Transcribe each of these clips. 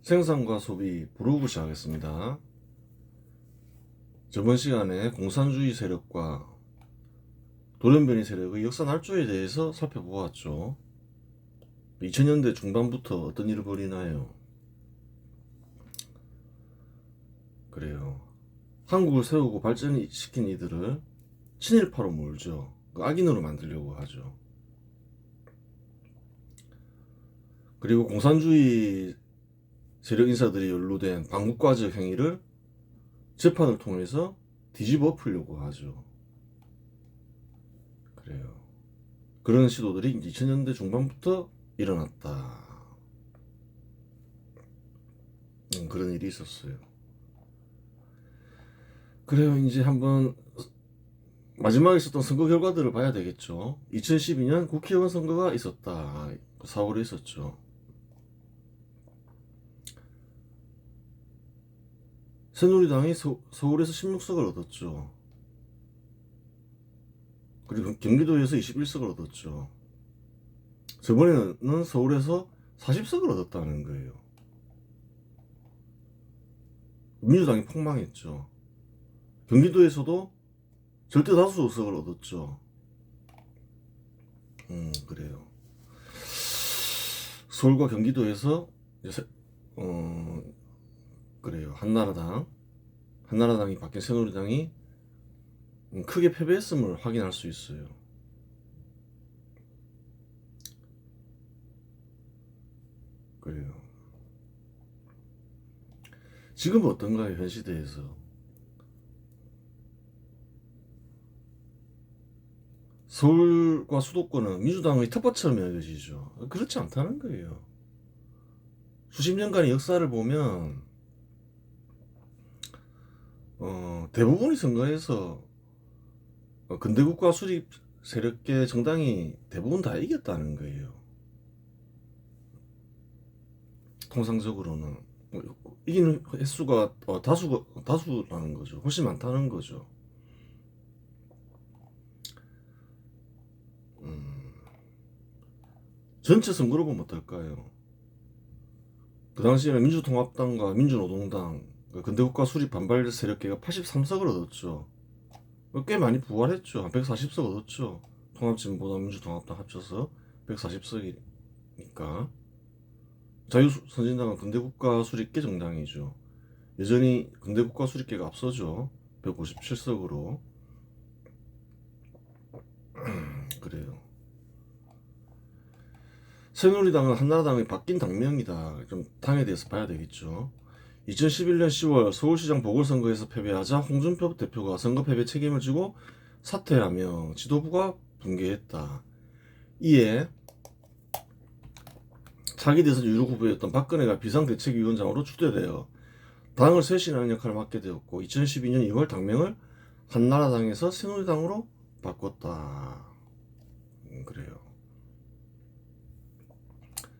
생산과 소비 부르고 시작하겠습니다. 저번 시간에 공산주의 세력과 돌연변이 세력의 역사 날조에 대해서 살펴보았죠. 2000년대 중반부터 어떤 일을 벌이나요? 그래요. 한국을 세우고 발전시킨 이들을 친일파로 몰죠. 악인으로 만들려고 하죠. 그리고 공산주의 세력 인사들이 연루된 반국가적 행위를 재판을 통해서 뒤집어 엎으려고 하죠. 그래요. 그런 시도들이 2000년대 중반부터 일어났다. 그런 일이 있었어요. 그래요. 이제 한번 마지막에 있었던 선거 결과들을 봐야 되겠죠. 2012년 국회의원 선거가 있었다. 4월에 있었죠. 새누리당이 서울에서 16석을 얻었죠. 그리고 경기도에서 21석을 얻었죠. 저번에는 서울에서 40석을 얻었다는 거예요. 민주당이 폭망했죠. 경기도에서도 절대 다수석을 얻었죠. 그래요. 서울과 경기도에서 그래요. 한나라당이 바뀐 새누리당이 크게 패배했음을 확인할 수 있어요. 그래요. 지금은 어떤가요? 현 시대에서. 서울과 수도권은 민주당의 텃밭처럼 여겨지죠. 그렇지 않다는 거예요. 수십 년간의 역사를 보면 대부분의 선거에서 근대국가 수립 세력계 정당이 대부분 다 이겼다는 거예요. 통상적으로는 이기는 횟수가 다수라는 거죠. 훨씬 많다는 거죠. 전체 선거로 보면 어떨까요? 그 당시에는 민주통합당과 민주노동당 근대국가 수립 반발 세력계가 83석을 얻었죠. 꽤 많이 부활했죠. 한 140석 얻었죠. 통합진보당 민주통합당 합쳐서 140석이니까. 자유선진당은 근대국가 수립계 정당이죠. 여전히 근대국가 수립계가 앞서죠. 157석으로. 그래요. 새누리당은 한나라당이 바뀐 당명이다. 좀 당에 대해서 봐야 되겠죠. 2011년 10월 서울시장 보궐선거에서 패배하자 홍준표 대표가 선거 패배 책임을 지고 사퇴하며 지도부가 붕괴했다. 이에 차기 대선 유력 후보였던 박근혜가 비상대책위원장으로 추대되어 당을 쇄신하는 역할을 맡게 되었고 2012년 2월 당명을 한나라당에서 새누리당으로 바꿨다. 그래요.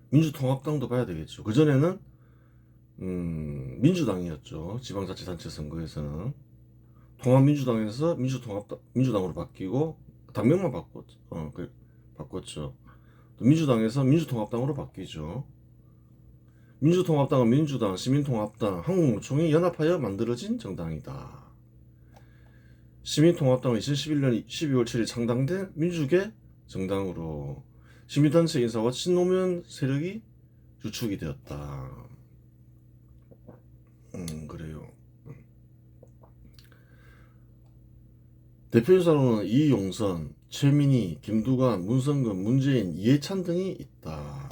민주통합당도 봐야 되겠죠. 그전에는 민주당이었죠. 지방자치단체 선거에서는 통합민주당에서 민주당으로 바뀌고 당명만 바꿨죠. 또 민주당에서 민주통합당으로 바뀌죠. 민주통합당은 민주당, 시민통합당, 한국노총이 연합하여 만들어진 정당이다. 시민통합당은 2011년 12월 7일 창당된 민주계 정당으로 시민단체 인사와 친노무현 세력이 주축이 되었다. 그래요. 대표인사로는 이용선, 최민희, 김두관, 문성근, 문재인, 이해찬 등이 있다.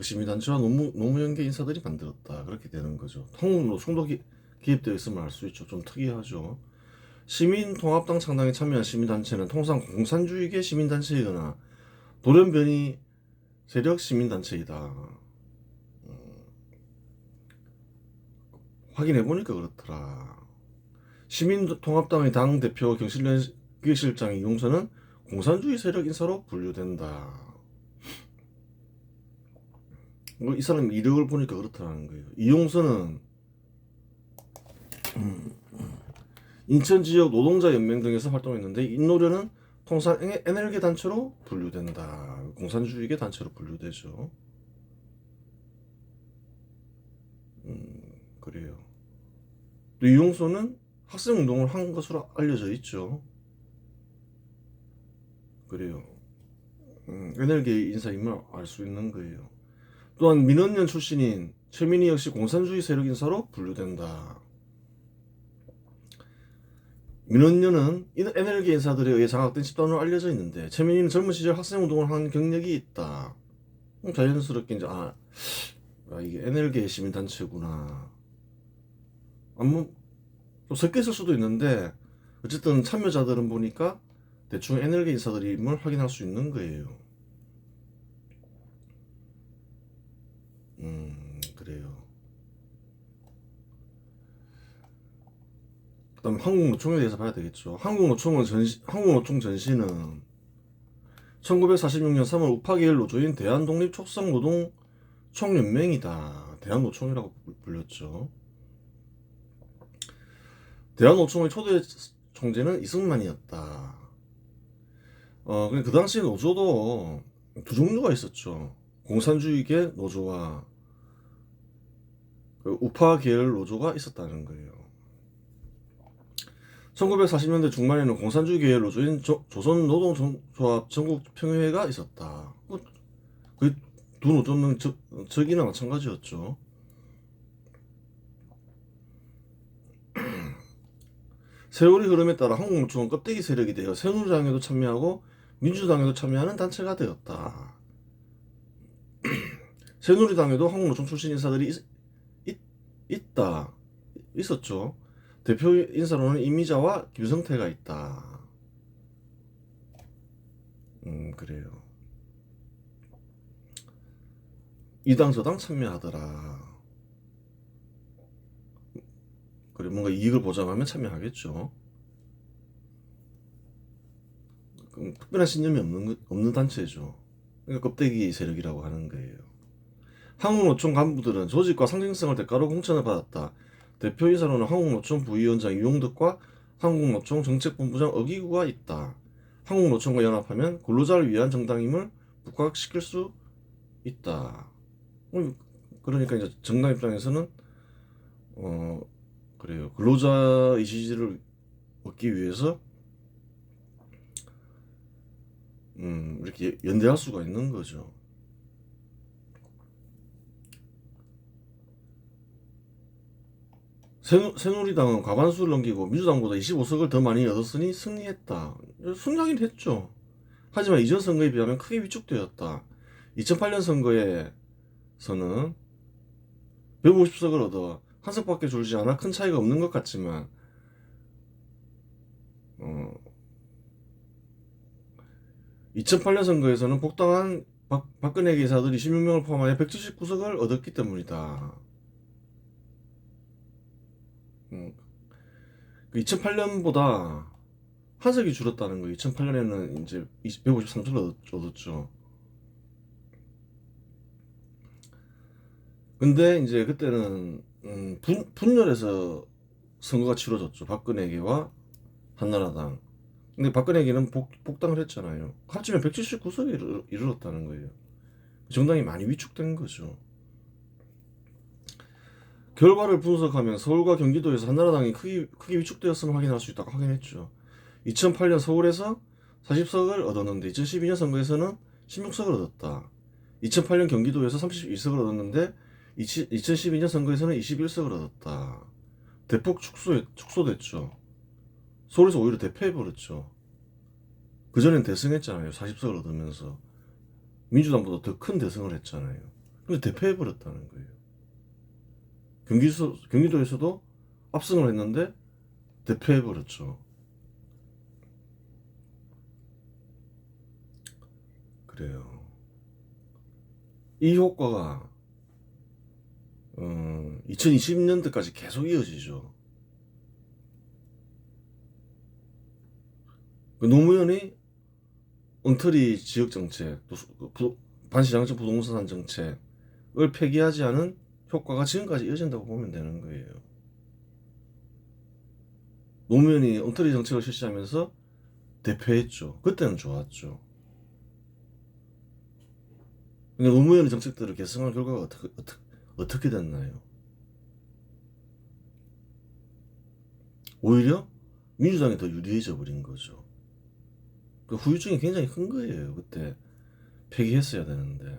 시민단체와 노무현계 인사들이 만들었다. 그렇게 되는 거죠. 한국노총도 기입되어 있음을 알 수 있죠. 좀 특이하죠. 시민통합당 창당에 참여한 시민단체는 통상 공산주의계 시민단체이거나 돌연변이 세력 시민단체이다. 확인해보니까 그렇더라. 시민통합당의 당대표 기획실장 이용선은 공산주의 세력 인사로 분류된다. 이 사람 이력을 보니까 그렇다는 거예요. 이용선은 인천 지역 노동자 연맹 등에서 활동했는데 인노련은 통상 NL계 단체로 분류된다. 공산주의계 단체로 분류되죠. 또 이용소는 학생운동을 한 것으로 알려져 있죠. 그래요. NL계 인사임을 알 수 있는 거예요. 또한 민원연 출신인 최민희 역시 공산주의 세력 인사로 분류된다. 민원연은 NL계 인사들에 의해 장악된 집단으로 알려져 있는데 최민희는 젊은 시절 학생운동을 한 경력이 있다. 자연스럽게 이제 이게 NL계 시민단체구나. 좀 섞여 있을 수도 있는데 어쨌든 참여자들은 보니까 대충 NL계 인사들임을 확인할 수 있는 거예요. 그래요. 그다음 한국노총에 대해서 봐야 되겠죠. 한국노총 전신은 1946년 3월 우파 계열 노조인 대한독립촉성노동총연맹이다. 대한노총이라고 불렸죠. 대한노총의 초대 총재는 이승만이었다. 그 당시 노조도 두 종류가 있었죠. 공산주의계 노조와 그 우파 계열 노조가 있었다는 거예요. 1940년대 중반에는 공산주의 계열 노조인 조선노동조합 전국평의회가 있었다. 그 두 노조는 적이나 마찬가지였죠. 세월의 흐름에 따라 한국노총은 껍데기 세력이 되어 새누리당에도 참여하고 민주당에도 참여하는 단체가 되었다. 새누리당에도 한국노총 출신 인사들이 있었죠. 대표 인사로는 이미자와 김성태가 있다. 그래요. 이당 저당 참여하더라. 그래, 뭔가 이익을 보장하면 참여하겠죠. 특별한 신념이 없는 단체죠. 그러니까 껍데기 세력이라고 하는 거예요. 한국노총 간부들은 조직과 상징성을 대가로 공천을 받았다. 대표이사로는 한국노총 부위원장 이용덕과 한국노총 정책본부장 어기구가 있다. 한국노총과 연합하면 근로자를 위한 정당임을 부각시킬 수 있다. 그러니까 이제 정당 입장에서는 그래요. 근로자의 지지를 얻기 위해서 이렇게 연대할 수가 있는 거죠. 새누리당은 과반수를 넘기고 민주당보다 25석을 더 많이 얻었으니 승리했다. 승리하긴 했죠. 하지만 이전 선거에 비하면 크게 위축되었다. 2008년 선거에서는 150석을 얻어 한 석밖에 줄지 않아 큰 차이가 없는 것 같지만 2008년 선거에서는 복당한 박근혜 기사들 26명을 포함하여 179석을 얻었기 때문이다. 2008년보다 한 석이 줄었다는 거예요. 2008년에는 이제 153석을 얻었죠. 근데 이제 그때는 분열해서 선거가 치러졌죠. 박근혜계와 한나라당. 근데 박근혜계는 복당을 했잖아요. 합치면 179석에 이르렀다는 거예요. 정당이 많이 위축된 거죠. 결과를 분석하면 서울과 경기도에서 한나라당이 크게 위축되었음을 확인할 수 있다고 확인했죠. 2008년 서울에서 40석을 얻었는데 2012년 선거에서는 16석을 얻었다. 2008년 경기도에서 32석을 얻었는데 2012년 선거에서는 21석을 얻었다. 대폭 축소됐죠. 서울에서 오히려 대패해버렸죠. 그전엔 대승했잖아요. 40석을 얻으면서. 민주당보다 더 큰 대승을 했잖아요. 근데 대패해버렸다는 거예요. 경기도에서도 압승을 했는데 대패해버렸죠. 그래요. 이 효과가 2020년대까지 계속 이어지죠. 노무현이 엉터리 지역정책, 반시장적 부동산 정책을 폐기하지 않은 효과가 지금까지 이어진다고 보면 되는 거예요. 노무현이 엉터리 정책을 실시하면서 대패했죠. 그때는 좋았죠. 근데 노무현의 정책들을 계승한 결과가 어떻게 됐나요? 오히려 민주당이 더 유리해져 버린 거죠. 그 후유증이 굉장히 큰 거예요. 그때 폐기했어야 되는데.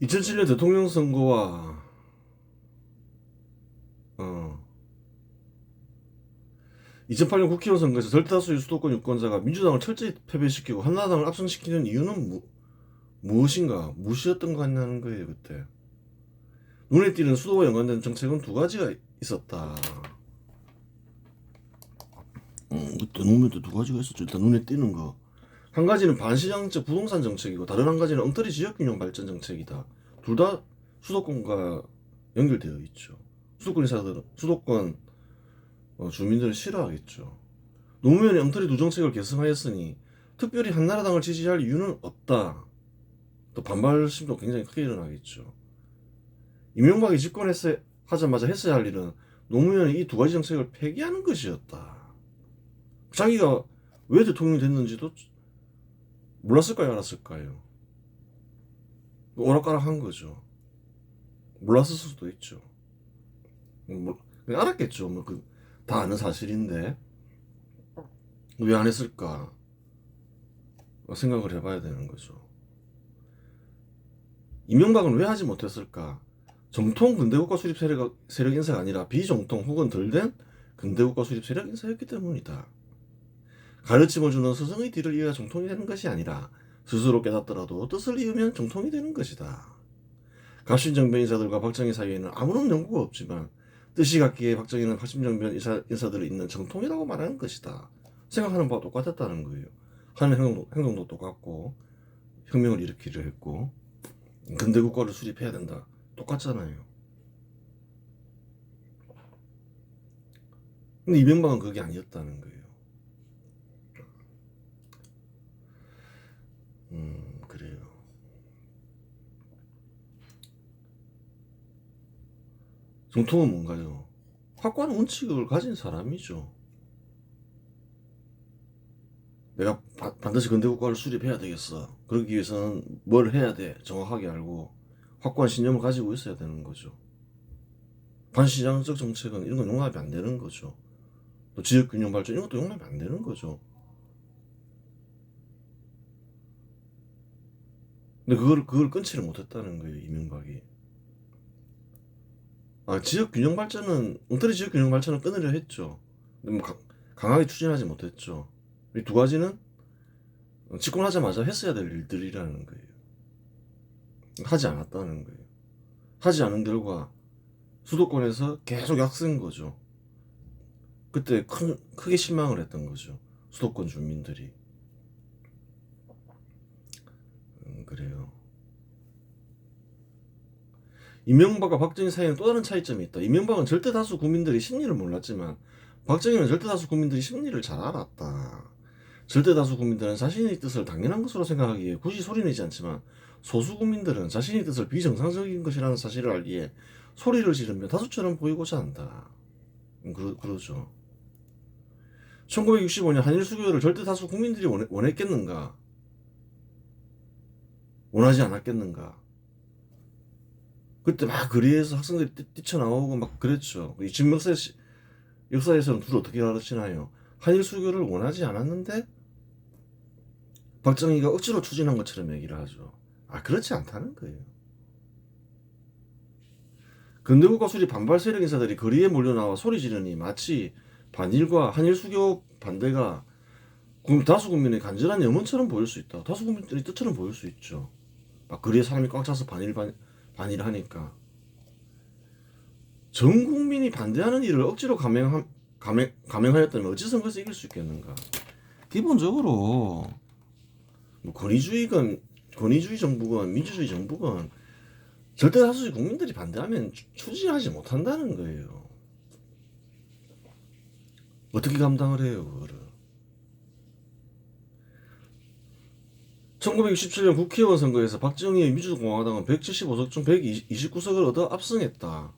2007년 대통령 선거와 2008년 국회의원 선거에서 절대다수의 수도권 유권자가 민주당을 철저히 패배시키고 한나라당을 압승시키는 이유는 무엇인가? 무엇이었던 것 같냐는 거예요. 그때 눈에 띄는 수도와 연관된 정책은 두 가지가 있었다. 그때 눈에 두 가지가 있었죠. 일단 눈에 띄는 거. 한 가지는 반시장적 부동산 정책이고 다른 한 가지는 엉터리 지역균형 발전 정책이다. 둘 다 수도권과 연결되어 있죠. 수도권 주민들은 싫어하겠죠. 노무현이 엉터리 두 정책을 계승하였으니 특별히 한나라당을 지지할 이유는 없다. 또 반발심도 굉장히 크게 일어나겠죠. 이명박이 집권하자마자 했어야 할 일은 노무현이 이 두 가지 정책을 폐기하는 것이었다. 자기가 왜 대통령이 됐는지도 몰랐을까요? 알았을까요? 오락가락한 거죠. 몰랐을 수도 있죠. 알았겠죠. 다 아는 사실인데 왜 안 했을까 생각을 해봐야 되는 거죠. 이명박은 왜 하지 못했을까? 정통 근대국가 수립 세력 인사가 아니라 비정통 혹은 덜 된 근대국가 수립 세력 인사였기 때문이다. 가르침을 주는 스승의 뒤를 이어야 정통이 되는 것이 아니라 스스로 깨닫더라도 뜻을 이으면 정통이 되는 것이다. 갑신정변 인사들과 박정희 사이에는 아무런 연고가 없지만 뜻이 같기에 박정희는 갑신정변 인사들을 잇는 정통이라고 말하는 것이다. 생각하는 바와 똑같았다는 거예요. 하는 행동도 똑같고 혁명을 일으키려 했고 근대국가를 수립해야 된다. 똑같잖아요. 근데 이명박은 그게 아니었다는 거예요. 그래요. 정통은 뭔가요? 확고한 원칙을 가진 사람이죠. 내가 반드시 근대국가를 수립해야 되겠어. 그러기 위해서는 뭘 해야 돼. 정확하게 알고 확고한 신념을 가지고 있어야 되는 거죠. 반시장적 정책은 이런 건 용납이 안 되는 거죠. 또 지역균형 발전 이런 것도 용납이 안 되는 거죠. 근데 그걸 끊지를 못했다는 거예요. 이명박이. 지역균형 발전은 엉터리 지역균형 발전은 끊으려 했죠. 근데 뭐 강하게 추진하지 못했죠. 이 두 가지는 집권하자마자 했어야 될 일들이라는 거예요. 하지 않았다는 거예요. 하지 않은 결과 수도권에서 계속 약세인 거죠. 그때 크게 실망을 했던 거죠. 수도권 주민들이. 그래요. 이명박과 박정희 사이에는 또 다른 차이점이 있다. 이명박은 절대 다수 국민들이 심리를 몰랐지만 박정희는 절대 다수 국민들이 심리를 잘 알았다. 절대 다수 국민들은 자신의 뜻을 당연한 것으로 생각하기에 굳이 소리내지 않지만 소수 국민들은 자신의 뜻을 비정상적인 것이라는 사실을 알기에 소리를 지르며 다수처럼 보이고자 한다. 그러죠. 1965년 한일 수교를 절대 다수 국민들이 원했겠는가? 원하지 않았겠는가? 그때 막 거리에서 학생들이 뛰쳐나오고 막 그랬죠. 지금 역사에서는 둘을 어떻게 가르치나요? 한일 수교를 원하지 않았는데 박정희가 억지로 추진한 것처럼 얘기를 하죠. 그렇지 않다는 거예요. 근대국가 수립 반발 세력 인사들이 거리에 몰려나와 소리 지르니 마치 반일과 한일 수교 반대가 다수 국민의 간절한 염원처럼 보일 수 있다. 다수 국민들의 뜻처럼 보일 수 있죠. 막 거리에 사람이 꽉 차서 반일 하니까 전 국민이 반대하는 일을 억지로 감행하였다면 어찌 선거에서 이길 수 있겠는가? 기본적으로 뭐 권위주의 정부건 민주주의 정부건 절대 다수의 국민들이 반대하면 추진하지 못한다는 거예요. 어떻게 감당을 해요, 그거를? 1967년 국회의원 선거에서 박정희의 민주공화당은 175석 중 129석을 얻어 압승했다.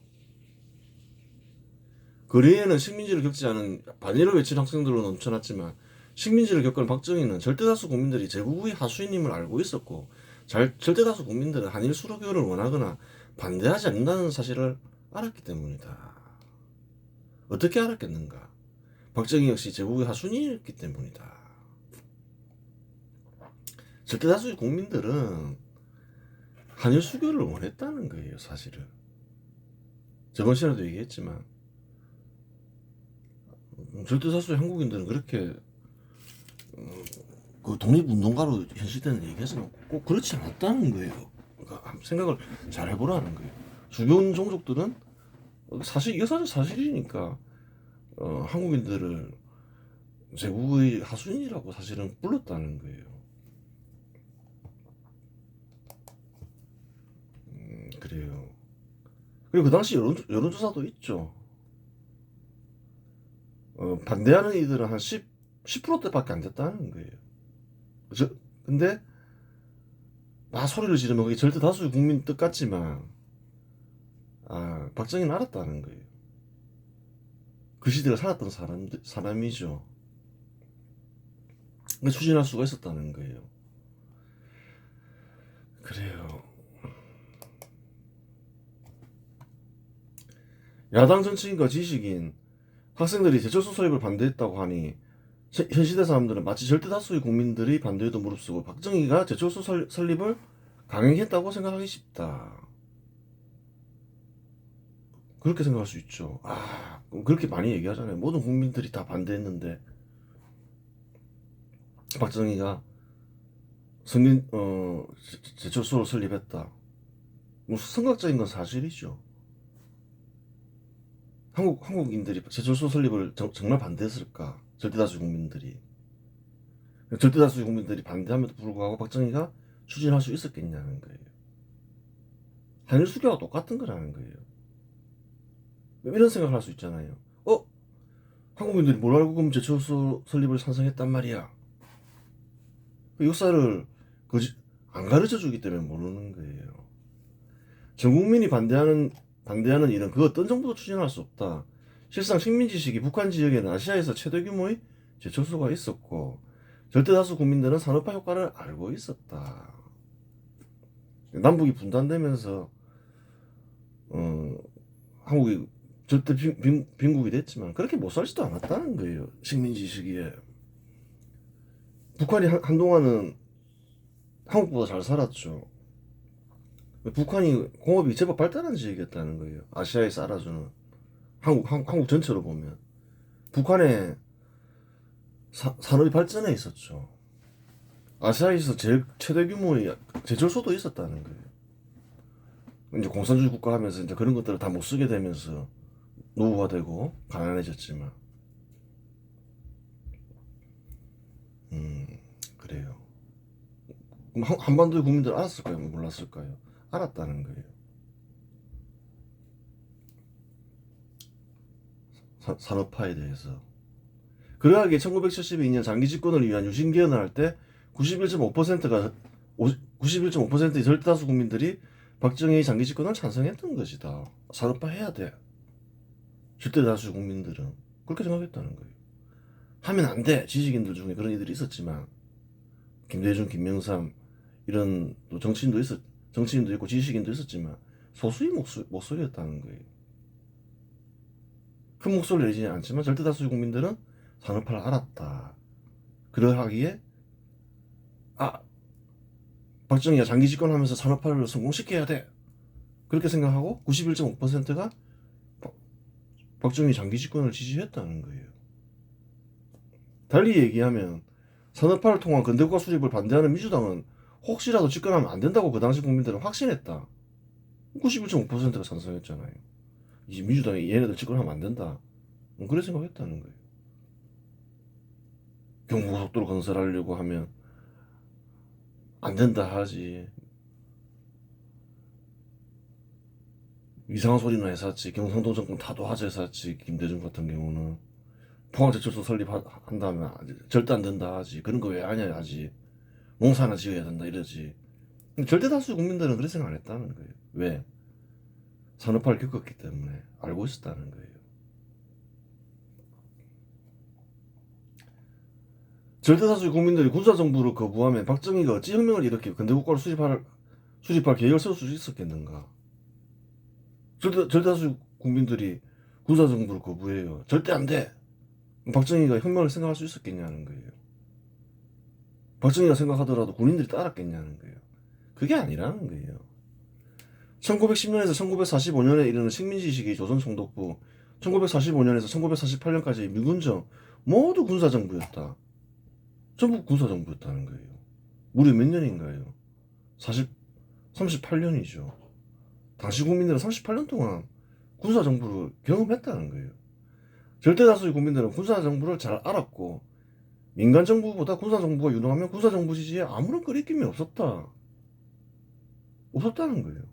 거리에는 식민지를 겪지 않은 반일을 외친 학생들로 넘쳐났지만 식민지를 겪은 박정희는 절대다수 국민들이 제국의 하수인임을 알고 있었고 절대다수 국민들은 한일 수로 교류를 원하거나 반대하지 않는다는 사실을 알았기 때문이다. 어떻게 알았겠는가? 박정희 역시 제국의 하수인이었기 때문이다. 절대다수의 국민들은 한일 수교를 원했다는 거예요, 사실은. 저번 시간에도 얘기했지만 절대다수의 한국인들은 그렇게 그 독립운동가로 현실되는 얘기해서는 꼭 그렇지 않았다는 거예요. 그러니까 생각을 잘 해보라는 거예요. 주변 종족들은 사실 역사적 사실이니까 한국인들을 제국의 하수인이라고 사실은 불렀다는 거예요. 그래요. 그리고 그 당시 여론조사도 있죠. 반대하는 이들은 한 10%대밖에 안 됐다는 거예요. 근데 막 소리를 지르면 그게 절대 다수의 국민 뜻 같지만 박정희는 알았다는 거예요. 그 시대를 살았던 사람이죠. 추진할 수가 있었다는 거예요. 그래요. 야당 정치인과 지식인, 학생들이 제철소 설립을 반대했다고 하니 현 시대 사람들은 마치 절대 다수의 국민들이 반대에도 무릅쓰고 박정희가 제철소 설립을 강행했다고 생각하기 쉽다. 그렇게 생각할 수 있죠. 그렇게 많이 얘기하잖아요. 모든 국민들이 다 반대했는데 박정희가 제철소를 설립했다. 뭐 선각적인 건 사실이죠. 한국인들이 제철소 설립을 정말 반대했을까? 절대다수 국민들이 반대함에도 불구하고 박정희가 추진할 수 있었겠냐는 거예요. 한일 수교와 똑같은 거라는 거예요. 이런 생각을 할 수 있잖아요. 한국인들이 뭘 알고 그럼 제철소 설립을 찬성했단 말이야. 그 역사를 안 가르쳐 주기 때문에 모르는 거예요. 전 국민이 반대하는 일은 그 어떤 정부도 추진할 수 없다. 실상 식민지 시기 북한 지역에는 아시아에서 최대 규모의 제철소가 있었고 절대다수 국민들은 산업화 효과를 알고 있었다. 남북이 분단되면서 한국이 절대 빈국이 됐지만 그렇게 못 살지도 않았다는 거예요. 식민지 시기에. 북한이 한동안은 한국보다 잘 살았죠. 북한이 공업이 제법 발달한 지역이었다는 거예요. 아시아에서 알아주는 한국 전체로 보면 북한의 산업이 발전해 있었죠. 아시아에서 제일 최대 규모의 제철소도 있었다는 거예요. 이제 공산주의 국가 하면서 이제 그런 것들을 다 못 쓰게 되면서 노후화되고 가난해졌지만 그래요. 그럼 한반도의 국민들 알았을까요? 몰랐을까요? 알았다는 거예요. 산업화에 대해서. 그러하기에 1972년 장기 집권을 위한 유신 개헌을 할 때 91.5%의 절대다수 국민들이 박정희의 장기 집권을 찬성했던 것이다. 산업화 해야 돼. 절대다수 국민들은 그렇게 생각했다는 거예요. 하면 안 돼. 지식인들 중에 그런 이들이 있었지만 김대중, 김명삼 이런 또 정치인도 있고 지식인도 있었지만 소수의 목소리였다는 거예요. 큰 목소리를 내지 않지만 절대다수의 국민들은 산업화를 알았다. 그러하기에 박정희가 장기 집권하면서 산업화를 성공시켜야 돼. 그렇게 생각하고 91.5%가 박정희 장기 집권을 지지했다는 거예요. 달리 얘기하면 산업화를 통한 근대국가 수립을 반대하는 민주당은 혹시라도 집권하면 안 된다고 그 당시 국민들은 확신했다. 91.5%가 찬성했잖아요. 이 민주당이 얘네들 집권하면 안 된다. 그래 생각했다는 거예요. 경부고속도로 건설하려고 하면 안 된다 하지. 이상한 소리나 했었지. 경상도 정권 타도하자 했었지. 김대중 같은 경우는 포항제철소 설립한다면 절대 안 된다 하지. 그런 거 왜 하냐 하지. 농사나 지어야 된다 이러지. 근데 절대 다수 국민들은 그런 생각 안 했다는 거예요. 왜? 산업화를 겪었기 때문에 알고 있었다는 거예요. 절대다수의 국민들이 군사정부를 거부하면 박정희가 어찌 혁명을 일으켜 근대국가를 수립할 계획을 세울 수 있었겠는가? 절대다수 국민들이 군사정부를 거부해요. 절대 안 돼. 박정희가 혁명을 생각할 수 있었겠냐는 거예요. 박정희가 생각하더라도 군인들이 따랐겠냐는 거예요. 그게 아니라는 거예요. 1910년에서 1945년에 이르는 식민지 시기 조선총독부, 1945년에서 1948년까지 미군정 모두 군사정부였다. 전부 군사정부였다는 거예요. 무려 몇 년인가요? 38년이죠. 당시 국민들은 38년 동안 군사정부를 경험했다는 거예요. 절대다수의 국민들은 군사정부를 잘 알았고 민간정부보다 군사정부가 유능하면 군사정부 지지에 아무런 거리낌이 없었다는 거예요.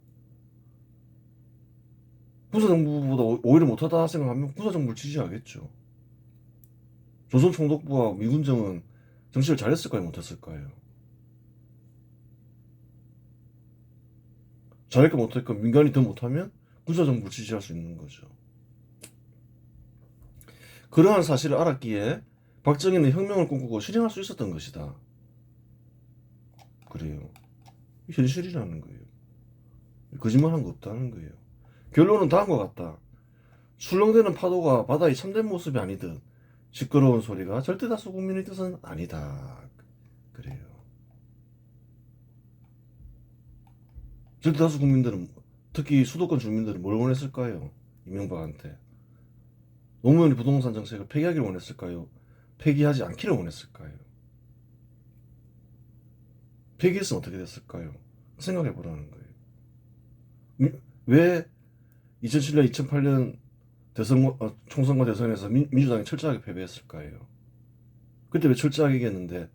군사정부보다 오히려 못하다 생각하면 군사정부를 지지하겠죠. 조선총독부와 미군정은 정치를 잘했을까요? 못했을까요? 잘할까 못할까 민간이 더 못하면 군사정부를 지지할 수 있는 거죠. 그러한 사실을 알았기에 박정희는 혁명을 꿈꾸고 실행할 수 있었던 것이다. 그래요. 현실이라는 거예요. 거짓말한 거 없다는 거예요. 결론은 다음과 같다. 출렁대는 파도가 바다의 참된 모습이 아니듯 시끄러운 소리가 절대다수 국민의 뜻은 아니다. 그래요. 절대다수 국민들은, 특히 수도권 주민들은 뭘 원했을까요? 이명박한테. 노무현이 부동산 정책을 폐기하기를 원했을까요? 폐기하지 않기를 원했을까요? 폐기했으면 어떻게 됐을까요? 생각해 보라는 거예요. 왜 2007년, 2008년 총선과 대선에서 민주당이 철저하게 패배했을까요? 그때 왜 철저하게 이겼는데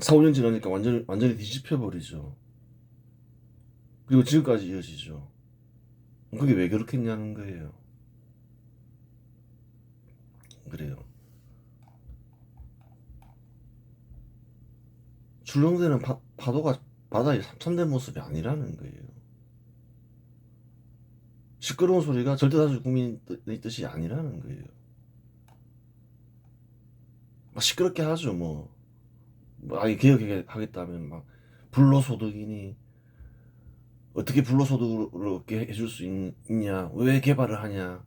4, 5년 지나니까 완전히 뒤집혀 버리죠. 그리고 지금까지 이어지죠. 그게 왜 그렇겠냐는 거예요. 그래요. 출렁대는 파도가 바다의 참된 모습이 아니라는 거예요. 시끄러운 소리가 절대다수 국민의 뜻이 아니라는 거예요. 막 시끄럽게 하죠, 뭐. 아예 개혁하겠다면 막 불로소득이니 어떻게 불로소득을 얻게 해줄 수 있냐, 왜 개발을 하냐.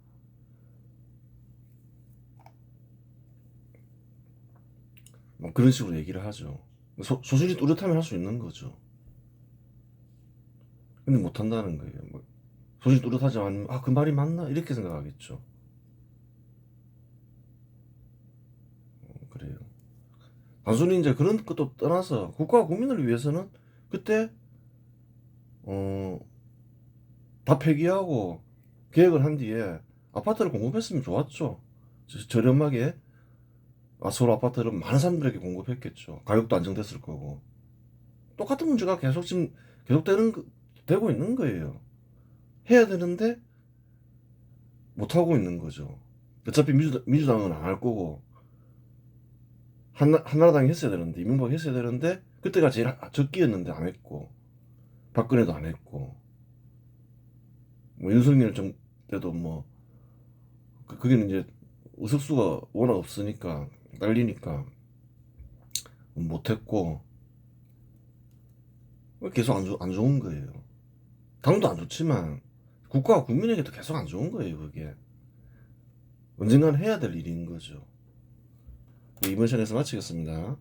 뭐 그런 식으로 얘기를 하죠. 소신이 뚜렷하면 할 수 있는 거죠. 근데 못한다는 거예요. 뭐 소신이 뚜렷하지 않으면 그 말이 맞나? 이렇게 생각하겠죠. 그래요. 단순히 이제 그런 것도 떠나서 국가와 국민을 위해서는 그때 다 폐기하고 계획을 한 뒤에 아파트를 공급했으면 좋았죠. 저렴하게 서울 아파트를 많은 사람들에게 공급했겠죠. 가격도 안정됐을 거고. 똑같은 문제가 지금 되고 있는 거예요. 해야 되는데 못하고 있는 거죠. 어차피 민주당은 안 할 거고 한나라당이 했어야 되는데, 이명박이 했어야 되는데 그때가 제일 적기였는데 안 했고, 박근혜도 안 했고, 뭐 윤석열 때도 뭐 그게는 이제 의석수가 워낙 없으니까 딸리니까 못했고, 계속 안 좋은 거예요. 당도 안 좋지만 국가와 국민에게도 계속 안 좋은 거예요. 그게 언젠가는 해야 될 일인 거죠. 이번 시간에서 마치겠습니다.